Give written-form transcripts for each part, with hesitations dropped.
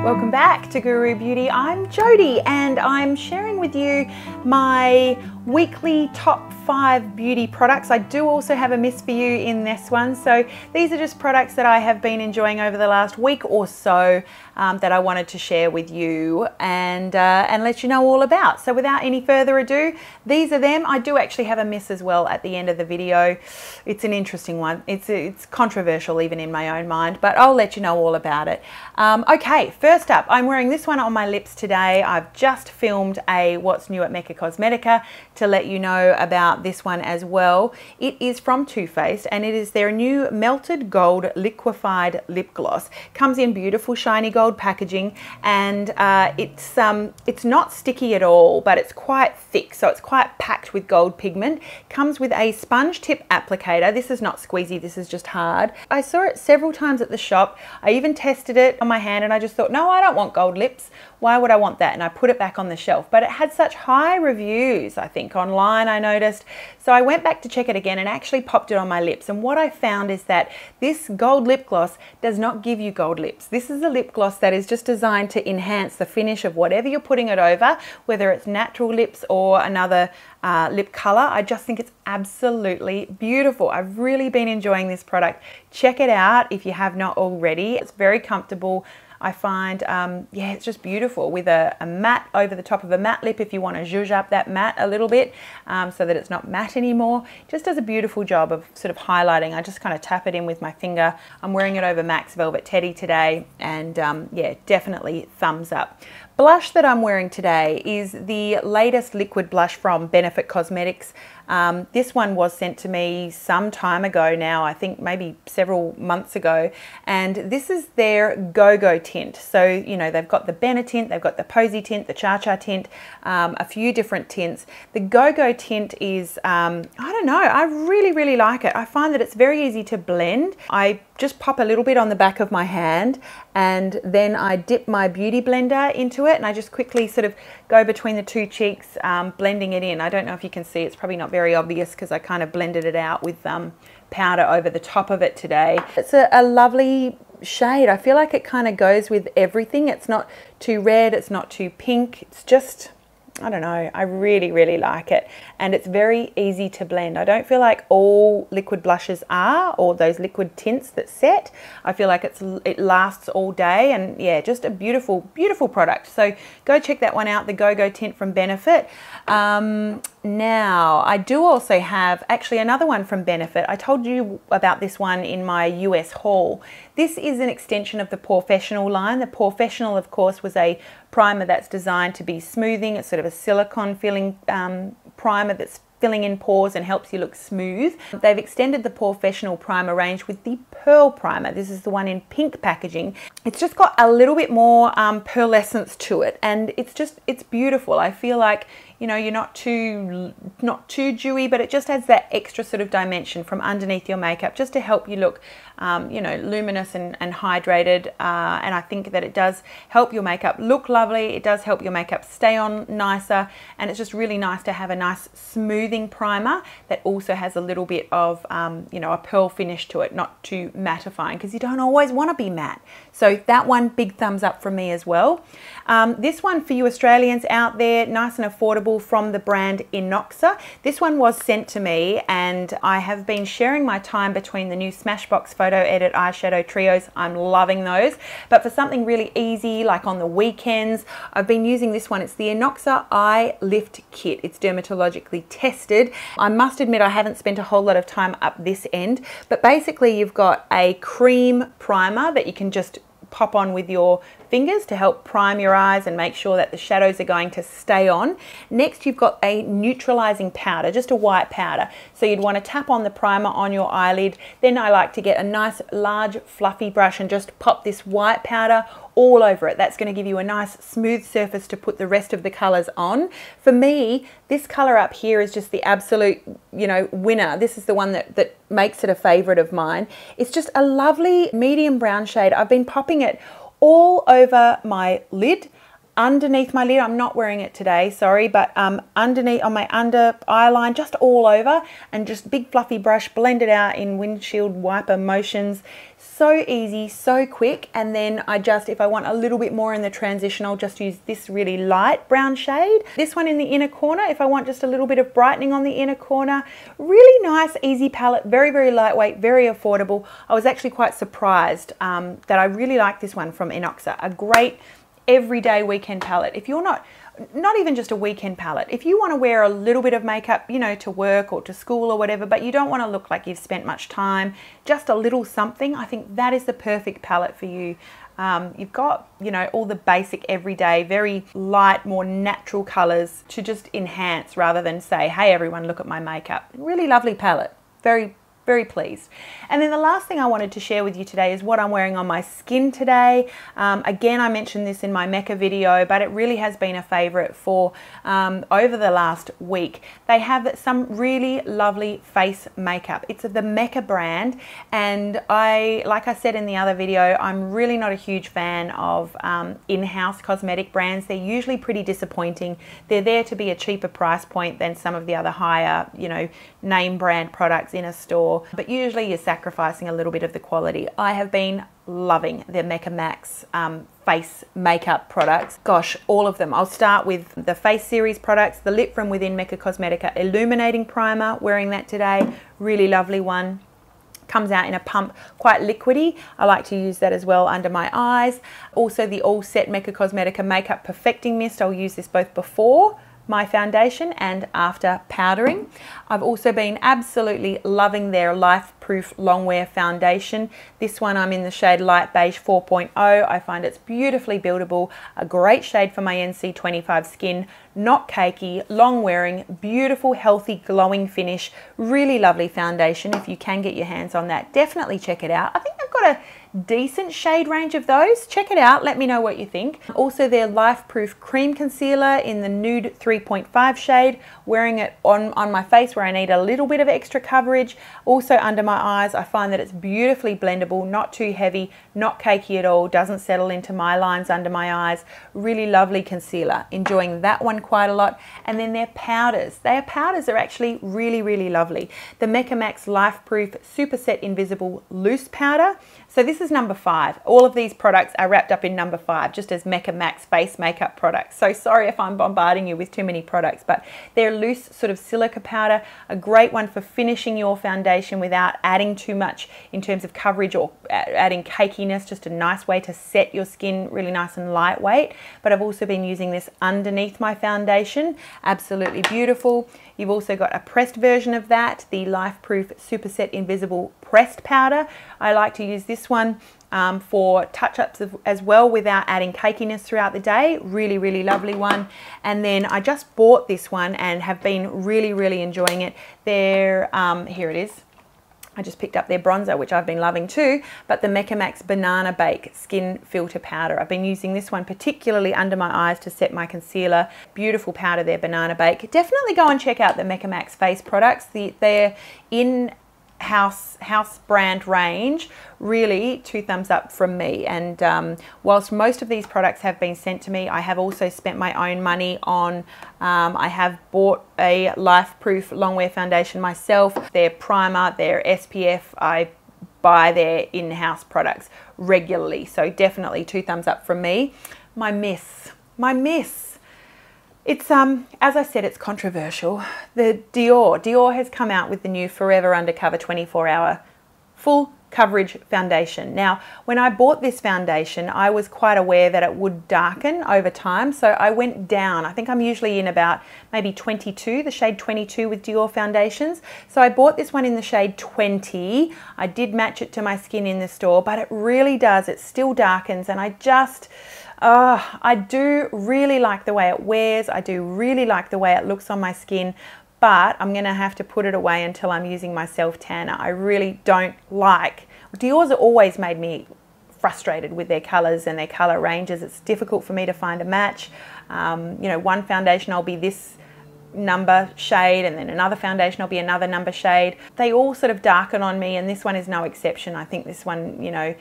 Welcome back to GOO ROO Beauty. I'm Jodi and I'm sharing with you my weekly top 5 beauty products. I do also have a miss for you in this one. So these are just products that I have been enjoying over the last week or so that I wanted to share with you and let you know all about. So without any further ado, these are them. I do actually have a miss as well at the end of the video. It's an interesting one. It's controversial even in my own mind, but I'll let you know all about it. Okay, first up, I'm wearing this one on my lips today. I've just filmed a What's New at Mecca Cosmetica to let you know about this one as well. It is from Too Faced and it is their new Melted Gold Liquefied Lip Gloss. Comes in beautiful shiny gold packaging and it's not sticky at all, but it's quite thick, so it's quite packed with gold pigment. Comes with a sponge tip applicator. This is not squeezy, this is just hard. I saw it several times at the shop. I even tested it on my hand and I just thought, no, I don't want gold lips. Why would I want that? And I put it back on the shelf, but it had such high reviews, I think online I noticed. So I went back to check it again and actually popped it on my lips. And what I found is that this gold lip gloss does not give you gold lips. This is a lip gloss that is just designed to enhance the finish of whatever you're putting it over, whether it's natural lips or another lip color. I just think it's absolutely beautiful. I've really been enjoying this product. Check it out if you have not already. It's very comfortable. I find, yeah, it's just beautiful with a matte over the top of a matte lip if you want to zhuzh up that matte a little bit so that it's not matte anymore. Just does a beautiful job of sort of highlighting. I just kind of tap it in with my finger. I'm wearing it over Max Velvet Teddy today and yeah, definitely thumbs up. Blush that I'm wearing today is the latest liquid blush from Benefit Cosmetics. This one was sent to me some time ago now, I think maybe several months ago, and this is their Go-Go tint. So, you know, they've got the Benna tint, they've got the Posy tint, the Cha-Cha tint, a few different tints. The Go-Go tint is, I don't know, I really like it. I find that it's very easy to blend. I just pop a little bit on the back of my hand and then I dip my beauty blender into it and I just quickly sort of go between the two cheeks, blending it in. I don't know if you can see, it's probably not very obvious because I kind of blended it out with powder over the top of it today. It's a lovely shade. I feel like it kind of goes with everything. It's not too red, it's not too pink. It's just, I don't know, I really like it. And it's very easy to blend. I don't feel like all liquid blushes are, or those liquid tints that set. I feel like it lasts all day and yeah, just a beautiful product. So go check that one out, the Go-Go tint from Benefit. Now, I do also have actually another one from Benefit. I told you about this one in my US haul. This is an extension of the POREFESSIONAL line. The POREFESSIONAL, of course, was a primer that's designed to be smoothing. It's sort of a silicone filling primer that's filling in pores and helps you look smooth. They've extended the POREFESSIONAL primer range with the Pearl primer. This is the one in pink packaging. It's just got a little bit more pearlescence to it and it's beautiful. I feel like, you know, you're not too dewy, but it just adds that extra sort of dimension from underneath your makeup just to help you look, you know, luminous and hydrated. And I think that it does help your makeup look lovely. It does help your makeup stay on nicer. And it's just really nice to have a nice smoothing primer that also has a little bit of, you know, a pearl finish to it, not too mattifying because you don't always want to be matte. So that one, big thumbs up from me as well. This one for you Australians out there, nice and affordable, from the brand Innoxa. This one was sent to me and I have been sharing my time between the new Smashbox Photo Edit eyeshadow trios. I'm loving those. But for something really easy, like on the weekends, I've been using this one. It's the Innoxa Eye Lift Kit. It's dermatologically tested. I must admit I haven't spent a whole lot of time up this end, but basically you've got a cream primer that you can just pop on with your fingers to help prime your eyes and make sure that the shadows are going to stay on. Next, you've got a neutralizing powder, just a white powder. So you'd want to tap on the primer on your eyelid. Then I like to get a nice large fluffy brush and just pop this white powder all over it. That's going to give you a nice smooth surface to put the rest of the colors on. For me, this color up here is just the absolute, you know, winner. This is the one that makes it a favorite of mine. It's just a lovely medium brown shade. I've been popping it all over my lid, underneath my lid. I'm not wearing it today, sorry, but underneath on my under eye line, just all over, and just big fluffy brush, blend it out in windshield wiper motions. So easy, so quick. And then I just, if I want a little bit more in the transition, I'll just use this really light brown shade. This one in the inner corner, if I want just a little bit of brightening on the inner corner. Really nice, easy palette, very, very lightweight, very affordable. I was actually quite surprised that I really like this one from Innoxa. A great everyday weekend palette. If you're not even just a weekend palette, if you want to wear a little bit of makeup, you know, to work or to school or whatever, but you don't want to look like you've spent much time, just a little something, I think that is the perfect palette for you. You've got, you know, all the basic everyday, very light, more natural colors to just enhance rather than say, hey everyone, look at my makeup. Really lovely palette. Very, very pleased. And then the last thing I wanted to share with you today is what I'm wearing on my skin today. Again, I mentioned this in my Mecca video, but it really has been a favorite for over the last week. They have some really lovely face makeup. It's the Mecca brand, and like I said in the other video, I'm really not a huge fan of in-house cosmetic brands. They're usually pretty disappointing. They're there to be a cheaper price point than some of the other higher, you know, name brand products in a store. But usually you're sacrificing a little bit of the quality. I have been loving the Mecca Max face makeup products. Gosh, all of them. I'll start with the Face Series products, the lip from within Mecca Cosmetica Illuminating Primer, wearing that today. Really lovely one. Comes out in a pump, quite liquidy. I like to use that as well under my eyes. Also the All Set Mecca Cosmetica Makeup Perfecting Mist. I'll use this both before my foundation and after powdering. I've also been absolutely loving their Life Proof Longwear foundation. This one I'm in the shade Light Beige 4.0. I find it's beautifully buildable, a great shade for my NC25 skin, not cakey, long wearing, beautiful, healthy, glowing finish. Really lovely foundation. If you can get your hands on that, definitely check it out. I think they've got a decent shade range of those. Check it out, let me know what you think. Also their Life Proof Cream Concealer in the Nude 3.5 shade, wearing it on my face where I need a little bit of extra coverage. Also under my eyes, I find that it's beautifully blendable, not too heavy, not cakey at all, doesn't settle into my lines under my eyes. Really lovely concealer, enjoying that one quite a lot. And then their powders. Their powders are actually really, really lovely. The Mecca Max Life Proof Super Set Invisible Loose Powder. So this is number 5. All of these products are wrapped up in number 5, just as Mecca Max face makeup products. So sorry if I'm bombarding you with too many products, but they're loose sort of silica powder, a great one for finishing your foundation without adding too much in terms of coverage or adding cakiness, just a nice way to set your skin really nice and lightweight. But I've also been using this underneath my foundation, absolutely beautiful. You've also got a pressed version of that, the Life Proof Super Set Invisible Pressed Powder. I like to use this one for touch-ups as well without adding cakiness throughout the day. Really, really lovely one. And then I just bought this one and have been really, really enjoying it. They're, here it is. I just picked up their bronzer, which I've been loving too, but the Mecca Max Banana Bake Skin Filter Powder. I've been using this one particularly under my eyes to set my concealer. Beautiful powder there, Banana Bake. Definitely go and check out the Mecca Max face products. They're in house brand range. Really 2 thumbs up from me. And whilst most of these products have been sent to me, I have also spent my own money on, I have bought a Life Proof Longwear foundation myself, their primer, their SPF. I buy their in-house products regularly, so definitely 2 thumbs up from me. My miss. It's, as I said, it's controversial. The Dior has come out with the new Forever Undercover 24-hour full coverage foundation. Now, when I bought this foundation, I was quite aware that it would darken over time, so I went down. I think I'm usually in about maybe 22, the shade 22 with Dior foundations. So I bought this one in the shade 20. I did match it to my skin in the store, but it really does. It still darkens, and I just... I do really like the way it wears. I do really like the way it looks on my skin, but I'm going to have to put it away until I'm using my self tanner. I really don't like... Dior's have always made me frustrated with their colours and their colour ranges. It's difficult for me to find a match. You know, one foundation I'll be this number shade, and then another foundation I'll be another number shade. They all sort of darken on me, and this one is no exception. I think this one, you know,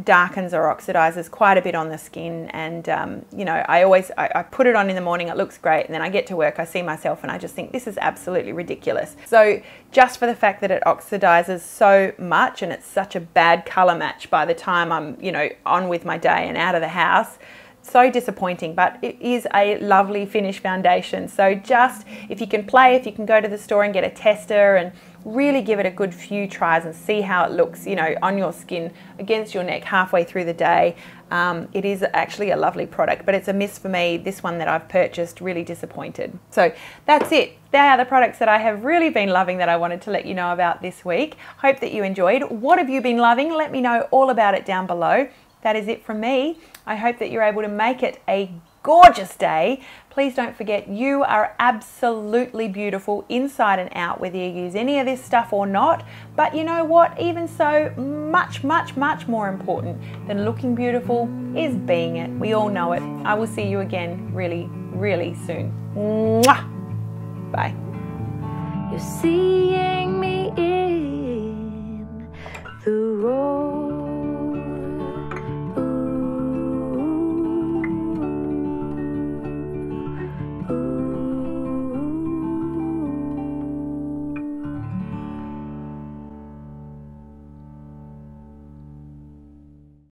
darkens or oxidizes quite a bit on the skin, and you know, I put it on in the morning, it looks great, and then I get to work, I see myself and I just think this is absolutely ridiculous. So just for the fact that it oxidizes so much and it's such a bad color match by the time I'm, you know, on with my day and out of the house, so disappointing. But it is a lovely finish foundation. So just, if you can go to the store and get a tester and really give it a good few tries and see how it looks, you know, on your skin, against your neck, halfway through the day. It is actually a lovely product, but it's a miss for me. This one that I've purchased, really disappointed. So that's it. They are the products that I have really been loving that I wanted to let you know about this week. Hope that you enjoyed. What have you been loving? Let me know all about it down below. That is it from me. I hope that you're able to make it a gorgeous day. Please don't forget, you are absolutely beautiful inside and out, whether you use any of this stuff or not. But you know what? Even so, much, much, much more important than looking beautiful is being it. We all know it. I will see you again really, really soon. Mwah! Bye. You're seeing me in the road.